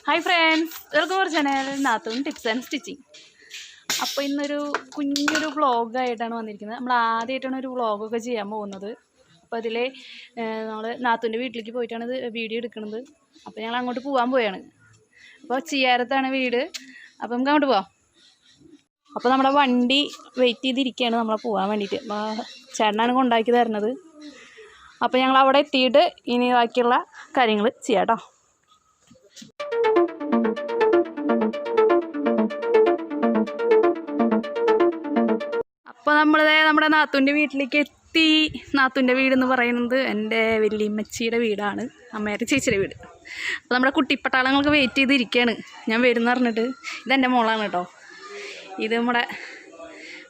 Hi friends, welcome our channel നാത്തൂൻ tips and stitching. അപ്പോൾ ഇന്നൊരു കുഞ്ഞൊരു വ്ളോഗായിട്ടാണ് വന്നിരിക്കുന്നത്. നമ്മൾ ആദ്യമായിട്ടാണ് ഒരു വ്ളോഗൊക്കെ ചെയ്യാൻ പോകുന്നത്. അപ്പോൾ അതിൽ നമ്മൾ നാത്തൂൻ്റെ വീട്ടിലേക്ക് പോയിട്ടാണ് ഇത് വീഡിയോ എടുക്കുന്നത്. അപ്പോൾ ഞങ്ങൾ അങ്ങോട്ട് പോകാൻ പോവുകയാണ്. അപ്പോൾ ചിയാരത്താണ് വീട്. അപ്പോൾ നമുക്ക് അങ്ങോട്ട് പോവാം. അപ്പോൾ നമ്മുടെ വണ്ടി വെയിറ്റ് ചെയ്തിരിക്കുകയാണ് നമ്മളെ പോകാൻ വേണ്ടിയിട്ട്. ചേട്ടനാണ് കൊണ്ടാക്കി തരുന്നത്. അപ്പോൾ ഞങ്ങൾ അവിടെ എത്തിയിട്ട് ഇനി ബാക്കിയുള്ള കാര്യങ്ങൾ ചെയ്യാം കേട്ടോ. അപ്പോൾ നമ്മുടെ നാത്തൂൻ്റെ വീട്ടിലേക്ക് എത്തി. നാത്തൂൻ്റെ വീടെന്ന് പറയുന്നത് എൻ്റെ വല്യമ്മച്ചിയുടെ വീടാണ്, അമ്മയുടെ ചേച്ചിയുടെ വീട്. അപ്പോൾ നമ്മുടെ കുട്ടിപ്പട്ടാളങ്ങൾക്ക് വെയിറ്റ് ചെയ്തിരിക്കുകയാണ്. ഞാൻ വരുമെന്ന് പറഞ്ഞിട്ട്. ഇതെൻ്റെ മോളാണ് കേട്ടോ. ഇത് നമ്മുടെ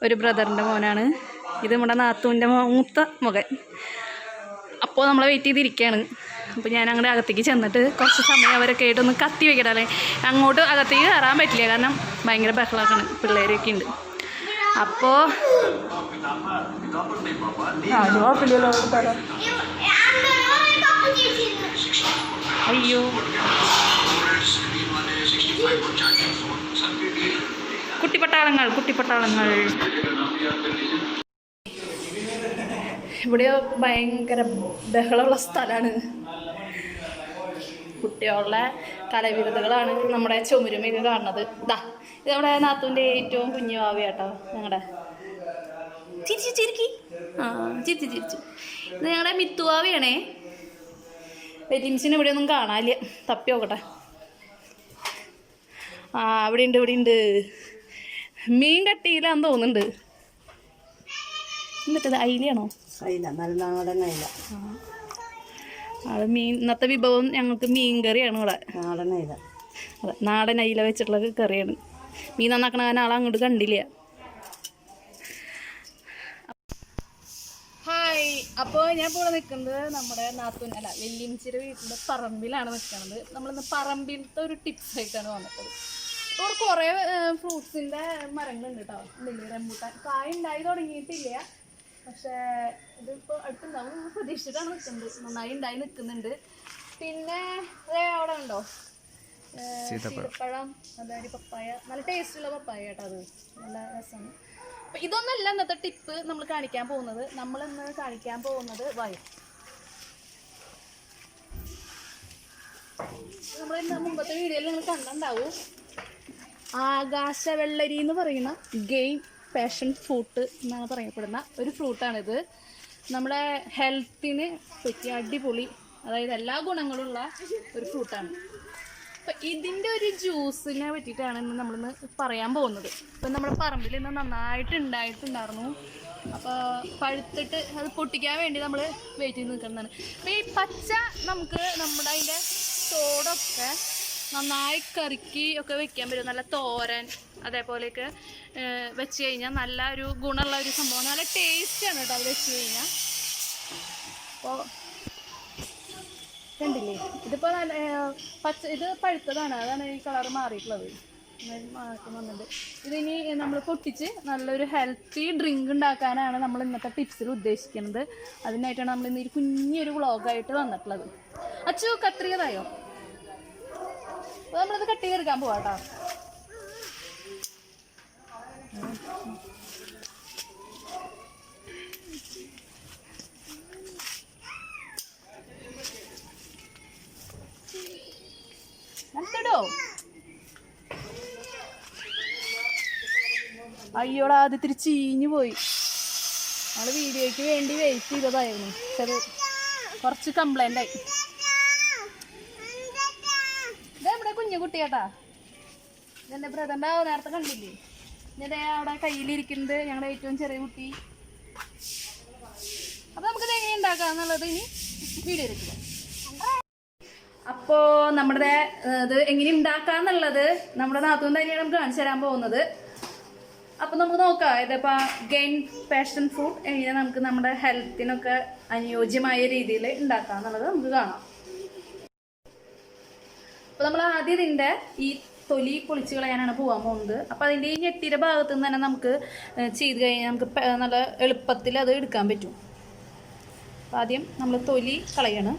ഒരു ബ്രദറിൻ്റെ മോനാണ്. ഇത് നമ്മുടെ നാത്തൂൻ്റെ മൂത്ത മകൻ. അപ്പോൾ നമ്മളെ വെയിറ്റ് ചെയ്തിരിക്കുകയാണ്. അപ്പോൾ ഞാൻ അങ്ങോട്ട് അകത്തേക്ക് ചെന്നിട്ട് കുറച്ച് സമയം അവരൊക്കെ ആയിട്ടൊന്ന് കത്തി വെക്കണല്ലേ. അങ്ങോട്ട് അകത്തേക്ക് കയറാൻ പറ്റില്ല, കാരണം ഭയങ്കര ബഹളമാണ്, പിള്ളേരൊക്കെ ഉണ്ട്. അപ്പോൾ അയ്യോ കുട്ടിപ്പട്ടാളങ്ങൾ ഇവിടെ ഭയങ്കര ബഹളമുള്ള സ്ഥലമാണ്. കുട്ടികളുടെ കലവിരുതുകളാണ് നമ്മുടെ ചുമരുമേൽ കാണുന്നത്. ഇതാ, ഇത് നമ്മുടെ നാത്തൂൻ്റെ ഏറ്റവും കുഞ്ഞു ഭാവിയാട്ടോ. ഞങ്ങളുടെ ചിരിക്കി ചിരിച്ചു ഇത് ഞങ്ങളുടെ മിത്തുവാവിയാണേ. വെജിൻസിന് ഇവിടെ ഒന്നും കാണാനില്ല, തപ്പി നോക്കട്ടെ. ഇവിടെ ഉണ്ട്. മീൻ കട്ടിയിലാന്ന് തോന്നുന്നുണ്ട്. എന്നിട്ടത് അയിലാണോ? നല്ല നാടൻ അയില. അത് മീൻ, ഇന്നത്തെ വിഭവം ഞങ്ങൾക്ക് മീൻ കറിയാണ് ഇവിടെ. നാടൻ അയില. അതെ, നാടൻ അയില വെച്ചിട്ടുള്ള കറിയാണ്. മീൻ നന്നാക്കണ ആളെ അങ്ങോട്ട് കണ്ടില്ല. ഹായ്, അപ്പോൾ ഞാൻ ഇപ്പോൾ നിൽക്കുന്നത് നമ്മുടെ വല്യമ്മച്ചിയുടെ വീട്ടിൻ്റെ പറമ്പിലാണ് നിൽക്കുന്നത്. നമ്മളിന്ന് പറമ്പിലത്തെ ഒരു ടിപ്സ് ആയിട്ടാണ് വന്നിട്ടത്. അപ്പോൾ ഇവിടെ കുറേ ഫ്രൂട്ട്സിൻ്റെ മരങ്ങളുണ്ട് കേട്ടോ. റംബൂട്ടാൻ കായ ഉണ്ടായി തുടങ്ങിയിട്ടില്ല, പക്ഷേ ഇതിപ്പോൾ അടുത്തുണ്ടാവും പ്രതീക്ഷിച്ചിട്ടാണ് നിൽക്കുന്നത്. നന്നായി ഉണ്ടായി നിൽക്കുന്നുണ്ട്. പിന്നെ അവിടെ ഉണ്ടോ സീതപ്പഴം, അതായത് പപ്പായ, നല്ല ടേസ്റ്റുള്ള പപ്പായ കേട്ടോ. അത് നല്ല രസമാണ്. അപ്പം ഇതൊന്നല്ല ഇന്നത്തെ ടിപ്പ് നമ്മൾ കാണിക്കാൻ പോകുന്നത്. നമ്മളിന്ന് കാണിക്കാൻ പോകുന്നത് നമ്മൾ ഇന്ന് മുമ്പത്തെ വീഡിയോയിൽ നിങ്ങൾ കണ്ടിട്ടുണ്ടാവും. ആകാശവെള്ളരി എന്ന് പറയുന്ന ഗെയിം പാഷൻ ഫ്രൂട്ട് എന്നാണ് പറയപ്പെടുന്ന ഒരു ഫ്രൂട്ടാണിത്. നമ്മുടെ ഹെൽത്തിന് പറ്റിയ അടിപൊളി, അതായത് എല്ലാ ഗുണങ്ങളുള്ള ഒരു ഫ്രൂട്ടാണ്. അപ്പം ഇതിൻ്റെ ഒരു ജ്യൂസിനെ പറ്റിയിട്ടാണ് ഇന്ന് നമ്മളിന്ന് പറയാൻ പോകുന്നത്. ഇപ്പം നമ്മുടെ പറമ്പിൽ ഇന്ന് നന്നായിട്ട് ഉണ്ടായിട്ടുണ്ടായിരുന്നു. അപ്പോൾ പഴുത്തിട്ട് അത് പൊട്ടിക്കാൻ വേണ്ടി നമ്മൾ വെയിറ്റ് ചെയ്ത് നിൽക്കുന്നതാണ്. അപ്പോൾ ഈ പച്ച നമുക്ക് നമ്മുടെ അതിൻ്റെ തോടൊക്കെ നന്നായി കറുക്കി ഒക്കെ വെക്കാൻ പറ്റും. നല്ല തോരൻ അതേപോലെയൊക്കെ വെച്ച് കഴിഞ്ഞാൽ നല്ല ഒരു ഗുണമുള്ള ഒരു സംഭവം. നല്ല ടേസ്റ്റാണ് കേട്ടോ അത് വെച്ച് കഴിഞ്ഞാൽ. അപ്പോൾ കണ്ടില്ലേ, ഇതിപ്പോൾ നല്ല ഇത് പഴുത്തതാണ്, അതാണ് ഈ കളർ മാറിയിട്ടുള്ളത്. മാറ്റം വന്നിട്ട് ഇതിനി നമ്മൾ പൊട്ടിച്ച് നല്ലൊരു ഹെൽത്തി ഡ്രിങ്ക് ഉണ്ടാക്കാനാണ് നമ്മൾ ഇന്നത്തെ ടിപ്സിൽ ഉദ്ദേശിക്കുന്നത്. അതിനായിട്ടാണ് നമ്മൾ ഇന്ന് ഒരു കുഞ്ഞൊരു വ്ളോഗായിട്ട് വന്നിട്ടുള്ളത്. അച്ചു കത്രികതായോ? അപ്പോൾ നമ്മളത് കട്ട് ചെയ്തെടുക്കാൻ പോവാം കേട്ടോ. നട്ടോ അയ്യോടാ, അത് ഇത്തിരി ചീഞ്ഞു പോയി. നമ്മൾ വീഡിയോയ്ക്ക് വേണ്ടി വെയിറ്റ് ചെയ്തതായിരുന്നു, പക്ഷെ അത് കുറച്ച് കംപ്ലൈൻ്റ് ആയി. ഇത് നമ്മുടെ കുഞ്ഞു കുട്ടിയാട്ടാ. ഇതെൻ്റെ ബ്രദറിൻ്റെ നേരത്തെ കണ്ടില്ലേ, ഇതേ അവിടെ കയ്യിലിരിക്കുന്നത് ഞങ്ങളുടെ ഏറ്റവും ചെറിയ കുട്ടി. അപ്പോൾ നമുക്കിത് എങ്ങനെ ഉണ്ടാക്കാം എന്നുള്ളത് ഇനി വീഡിയോ എടുക്കുക. അപ്പോൾ നമ്മുടെ ഇത് എങ്ങനെ ഉണ്ടാക്കാന്നുള്ളത് നമ്മുടെ നാത്തൂൻ തന്നെയാണ് നമുക്ക് കാണിച്ചു തരാൻ പോകുന്നത്. അപ്പോൾ നമുക്ക് നോക്കാം. ഇതിപ്പോൾ ഗെയിൻ പാഷൻ ഫ്രൂട്ട് എങ്ങനെ നമുക്ക് നമ്മുടെ ഹെൽത്തിനൊക്കെ അനുയോജ്യമായ രീതിയിൽ ഉണ്ടാക്കാം എന്നുള്ളത് നമുക്ക് കാണാം. അപ്പോൾ നമ്മൾ ആദ്യം ഇതിൻ്റെ ഈ തൊലി പൊളിച്ച് കളയാനാണ് പോകാൻ പോകുന്നത്. അപ്പോൾ അതിൻ്റെ ഈ ഞെട്ടിയുടെ ഭാഗത്തു നിന്ന് തന്നെ നമുക്ക് ചെയ്ത് കഴിഞ്ഞാൽ നമുക്ക് നല്ല എളുപ്പത്തിൽ അത് എടുക്കാൻ പറ്റും. അപ്പോൾ ആദ്യം നമ്മൾ തൊലി കളയാണ്.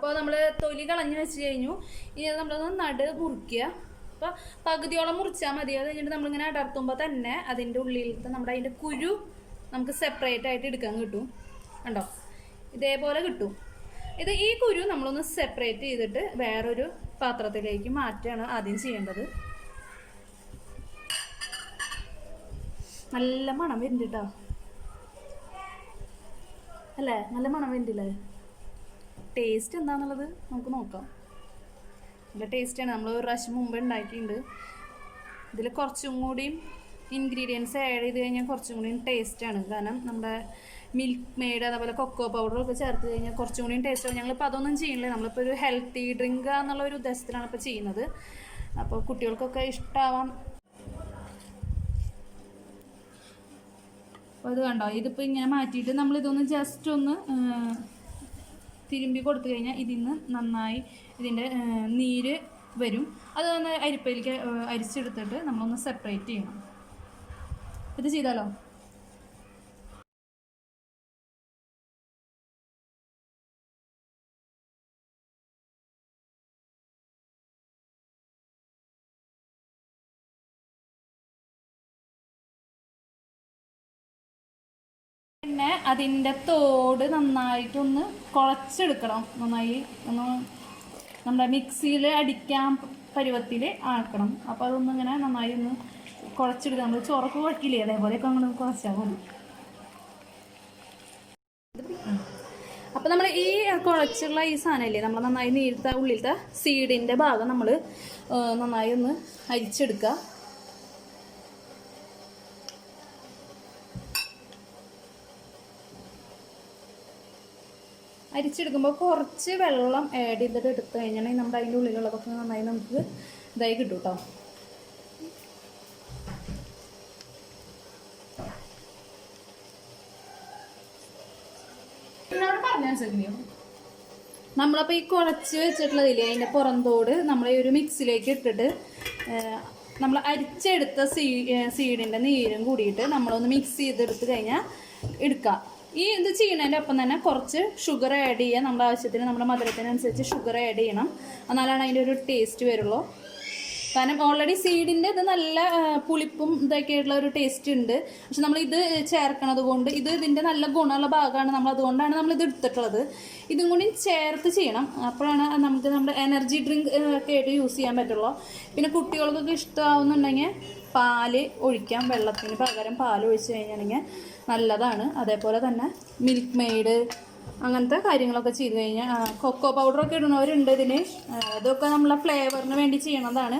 അപ്പോൾ നമ്മൾ തൊലി കളഞ്ഞ് വെച്ച് കഴിഞ്ഞു. ഇനി അത് നമ്മളൊന്ന് മുറിക്കുക. അപ്പോൾ പകുതിയോളം മുറിച്ചാൽ മതി. അത് കഴിഞ്ഞിട്ട് നമ്മളിങ്ങനെ അടർത്തുമ്പോൾ തന്നെ അതിൻ്റെ ഉള്ളിലത്തെ അതിൻ്റെ കുരു നമുക്ക് സെപ്പറേറ്റ് ആയിട്ട് എടുക്കാൻ കിട്ടും. കണ്ടോ, ഇതേപോലെ കിട്ടും. ഈ കുരു നമ്മളൊന്ന് സെപ്പറേറ്റ് ചെയ്തിട്ട് വേറൊരു പാത്രത്തിലേക്ക് മാറ്റുകയാണ് ആദ്യം ചെയ്യേണ്ടത്. നല്ല മണം വരുന്നുണ്ട് കേട്ടോ, അല്ലേ? നല്ല മണം വരുന്നില്ലേ? ടേസ്റ്റ് എന്താണെന്നുള്ളത് നമുക്ക് നോക്കാം. നല്ല ടേസ്റ്റാണ്. നമ്മൾ ഒരു പ്രാവശ്യം മുമ്പ് ഉണ്ടാക്കിയിട്ടുണ്ട്. ഇതിൽ കുറച്ചും കൂടിയും ഇൻഗ്രീഡിയൻസ് ആഡ് ചെയ്ത് കഴിഞ്ഞാൽ കുറച്ചും കൂടിയും ടേസ്റ്റാണ്. കാരണം നമ്മുടെ മിൽക്ക് മെയ്ഡ് അതേപോലെ കൊക്കോ പൗഡറൊക്കെ ചേർത്ത് കഴിഞ്ഞാൽ കുറച്ചും കൂടിയും ടേസ്റ്റാണ്. ഞങ്ങളിപ്പോൾ അതൊന്നും ചെയ്യണില്ല. നമ്മളിപ്പോൾ ഒരു ഹെൽത്തി ഡ്രിങ്ക് എന്നുള്ള ഒരു ഉദ്ദേശത്തിലാണ് ഇപ്പോൾ ചെയ്യുന്നത്. അപ്പോൾ കുട്ടികൾക്കൊക്കെ ഇഷ്ടമാവാം. അപ്പോൾ ഇത് കണ്ടോ, ഇതിപ്പോൾ ഇങ്ങനെ മാറ്റിയിട്ട് നമ്മളിതൊന്ന് ജസ്റ്റ് ഒന്ന് തിരുമ്പി കൊടുത്തു കഴിഞ്ഞാൽ ഇതിൽ നിന്ന് നന്നായി ഇതിൻ്റെ നീര് വരും. അത് ഒന്ന് അരിപ്പയിലേക്ക് അരിച്ചെടുത്തിട്ട് നമ്മളൊന്ന് സെപ്പറേറ്റ് ചെയ്യണം. ഇത് ചെയ്താലോ? പിന്നെ അതിൻ്റെ തോട് നന്നായിട്ടൊന്ന് കുഴച്ചെടുക്കണം. നന്നായി ഒന്ന് നമ്മുടെ മിക്സിയിൽ അടിക്കാൻ പരുവത്തിൽ ആക്കണം. അപ്പോൾ അതൊന്നും ഇങ്ങനെ നന്നായി ഒന്ന് കുഴച്ചെടുക്കുക. നമ്മൾ ചോറൊക്കെ കുഴക്കില്ലേ, അതേപോലെയൊക്കെ നമ്മൾ കുഴച്ചാൽ മതി. അപ്പോൾ നമ്മൾ ഈ കുഴച്ചുള്ള ഈ സാധനമില്ലേ, നമ്മൾ നന്നായി നീരത്തെ ഉള്ളിലത്തെ സീഡിൻ്റെ ഭാഗം നമ്മൾ നന്നായി ഒന്ന് അരിച്ചെടുക്കുക. അരിച്ചെടുക്കുമ്പോൾ കുറച്ച് വെള്ളം ആഡ് ചെയ്തിട്ട് എടുത്തു കഴിഞ്ഞാൽ നമ്മുടെ അതിൻ്റെ ഉള്ളിലുള്ളതൊക്കെ നന്നായി നമുക്ക് ഇതായി കിട്ടും കേട്ടോ. എന്നോട് പറഞ്ഞോ. നമ്മളപ്പോൾ ഈ കുഴച്ച് വെച്ചിട്ടുള്ളതില്ലേ, അതിൻ്റെ പുറന്തോട് നമ്മൾ ഈ ഒരു മിക്സിലേക്ക് ഇട്ടിട്ട് നമ്മൾ അരിച്ചെടുത്ത സീഡിൻ്റെ നീരും കൂടിയിട്ട് നമ്മളൊന്ന് മിക്സ് ചെയ്തെടുത്ത് കഴിഞ്ഞാൽ എടുക്കാം. ഇത് ചെയ്യുന്നതിൻ്റെ ഒപ്പം തന്നെ കുറച്ച് ഷുഗർ ആഡ് ചെയ്യുക. നമ്മുടെ ആവശ്യത്തിന്, നമ്മുടെ മധുരത്തിനനുസരിച്ച് ഷുഗർ ആഡ് ചെയ്യണം. എന്നാലാണ് അതിൻ്റെ ഒരു ടേസ്റ്റ് വരുള്ളൂ. കാരണം ഓൾറെഡി സീഡിൻ്റെ ഇത് നല്ല പുളിപ്പും ഇതൊക്കെയായിട്ടുള്ള ഒരു ടേസ്റ്റ് ഉണ്ട്. പക്ഷെ നമ്മളിത് ചേർക്കണത് കൊണ്ട് ഇതിൻ്റെ നല്ല ഗുണമുള്ള ഭാഗമാണ്. അതുകൊണ്ടാണ് നമ്മളിത് എടുത്തിട്ടുള്ളത്. ഇതും കൂടി ചേർത്ത് ചെയ്യണം. അപ്പോഴാണ് നമുക്ക് നമ്മുടെ എനർജി ഡ്രിങ്ക് ഒക്കെ ആയിട്ട് യൂസ് ചെയ്യാൻ പറ്റുള്ളൂ. പിന്നെ കുട്ടികൾക്കൊക്കെ ഇഷ്ടമാവുന്നുണ്ടെങ്കിൽ പാല് ഒഴിക്കാം. വെള്ളത്തിന് പകരം പാൽ ഒഴിച്ച് കഴിഞ്ഞാണെങ്കിൽ നല്ലതാണ്. അതേപോലെ തന്നെ മിൽക്ക് മെയ്ഡ് അങ്ങനത്തെ കാര്യങ്ങളൊക്കെ ചെയ്ത് കഴിഞ്ഞാൽ കൊക്കോ പൗഡറൊക്കെ ഇടുന്നവരുണ്ട് ഇതിന്. അതൊക്കെ നമ്മളെ ഫ്ലേവറിന് വേണ്ടി ചെയ്യണതാണ്.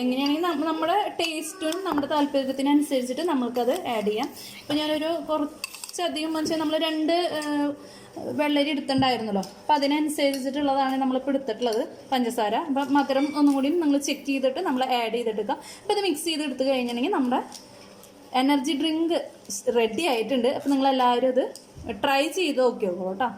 എങ്ങനെയാണെങ്കിൽ നമ്മുടെ ടേസ്റ്റും നമ്മുടെ താല്പര്യത്തിനനുസരിച്ചിട്ട് നമ്മൾക്കത് ആഡ് ചെയ്യാം. ഇപ്പോൾ ഞാനൊരു കുറച്ചധികം വെച്ചാൽ നമ്മൾ 2 വെള്ളരി എടുത്തിട്ടുണ്ടായിരുന്നല്ലോ. അപ്പം അതിനനുസരിച്ചിട്ടുള്ളതാണ് നമ്മളിപ്പോൾ എടുത്തിട്ടുള്ളത് പഞ്ചസാര. അപ്പം മധുരം ഒന്നും കൂടി നിങ്ങൾ ചെക്ക് ചെയ്തിട്ട് നമ്മൾ ആഡ് ചെയ്തെടുക്കാം. അപ്പോൾ ഇത് മിക്സ് ചെയ്ത് എടുത്ത് കഴിഞ്ഞിട്ടുണ്ടെങ്കിൽ നമ്മുടെ എനർജി ഡ്രിങ്ക് റെഡി ആയിട്ടുണ്ട്. അപ്പം നിങ്ങളെല്ലാവരും ഇത് ട്രൈ ചെയ്ത് നോക്കിയോളൂ കേട്ടോ.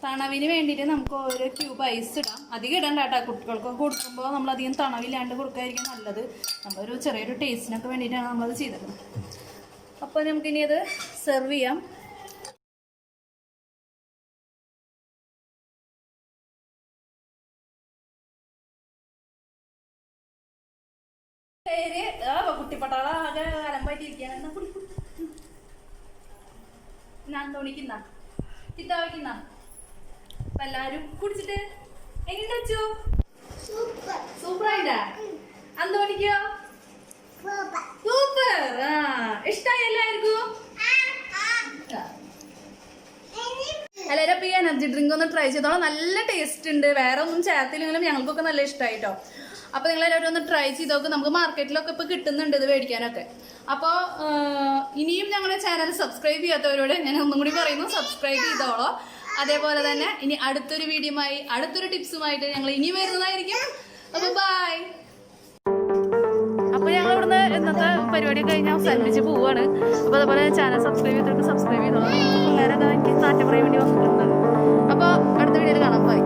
തണവിന് വേണ്ടിയിട്ട് നമുക്ക് ഓരോ ക്യൂബ് ഐസ് ഇടാം. അധികം ഇടണ്ട കേട്ടോ. കുട്ടികൾക്കൊക്കെ കൊടുക്കുമ്പോൾ നമ്മളധികം തണവില്ലാണ്ട് കൊടുക്കാതിരിക്കാൻ നല്ലത്. നമ്മളൊരു ചെറിയൊരു ടേസ്റ്റിനൊക്കെ വേണ്ടിയിട്ടാണ് നമ്മളത് ചെയ്തത്. അപ്പോൾ നമുക്കിനി അത് സെർവ് ചെയ്യാം. പേര് കുട്ടിപ്പട്ടാള ആകെ അലമ്പായിട്ടിരിക്കുകയാണ്. അന്തോണിക്കുന്ന ചിത്താവയ്ക്കുന്ന അപ്പൊ എല്ലാരും കുടിച്ചിട്ട് എങ്ങനെ വെച്ചു? സൂപ്പറായിട്ടാ. അന്തോണിക്കോ? സൂപ്പർ. ഇഷ്ടായി എല്ലാവർക്കും? എല്ലാവരും അപ്പൊ ഈ എനർജി ഡ്രിങ്ക് ഒന്ന് ട്രൈ ചെയ്തോളാം. നല്ല ടേസ്റ്റ് ഉണ്ട്. വേറെ ഒന്നും ചേർത്തില്ലെങ്കിലും ഞങ്ങൾക്കൊക്കെ നല്ല ഇഷ്ടമായിട്ടോ. അപ്പോൾ നിങ്ങളെല്ലാവരും ഒന്ന് ട്രൈ ചെയ്ത് നോക്കും. നമുക്ക് മാർക്കറ്റിലൊക്കെ ഇപ്പോൾ കിട്ടുന്നുണ്ട് ഇത് മേടിക്കാനൊക്കെ. അപ്പോൾ ഇനിയും ഞങ്ങളുടെ ചാനൽ സബ്സ്ക്രൈബ് ചെയ്യാത്തവരോട് ഞാൻ ഒന്നും കൂടി പറയുന്നു, സബ്സ്ക്രൈബ് ചെയ്തോളോ. അതേപോലെ തന്നെ ഇനി അടുത്തൊരു വീഡിയോയുമായി അടുത്തൊരു ടിപ്സുമായിട്ട് ഞങ്ങൾ ഇനി വരുന്നതായിരിക്കും. അപ്പോൾ ബൈ. അപ്പോൾ ഞങ്ങൾ ഇവിടുന്ന് ഇന്നത്തെ പരിപാടി കഴിഞ്ഞ് അവസാനിപ്പിച്ച് പോവുകയാണ്. അപ്പോൾ അതുപോലെ ചാനൽ സബ്സ്ക്രൈബ് ചെയ്തവർക്ക് സബ്സ്ക്രൈബ് ചെയ്തോളാം. പിള്ളേരൊക്കെ എനിക്ക് താറ്റ പറയാൻ വേണ്ടി വന്നിട്ടുണ്ട്. അപ്പോൾ അടുത്ത വീഡിയോയിൽ കാണാം. ബൈ.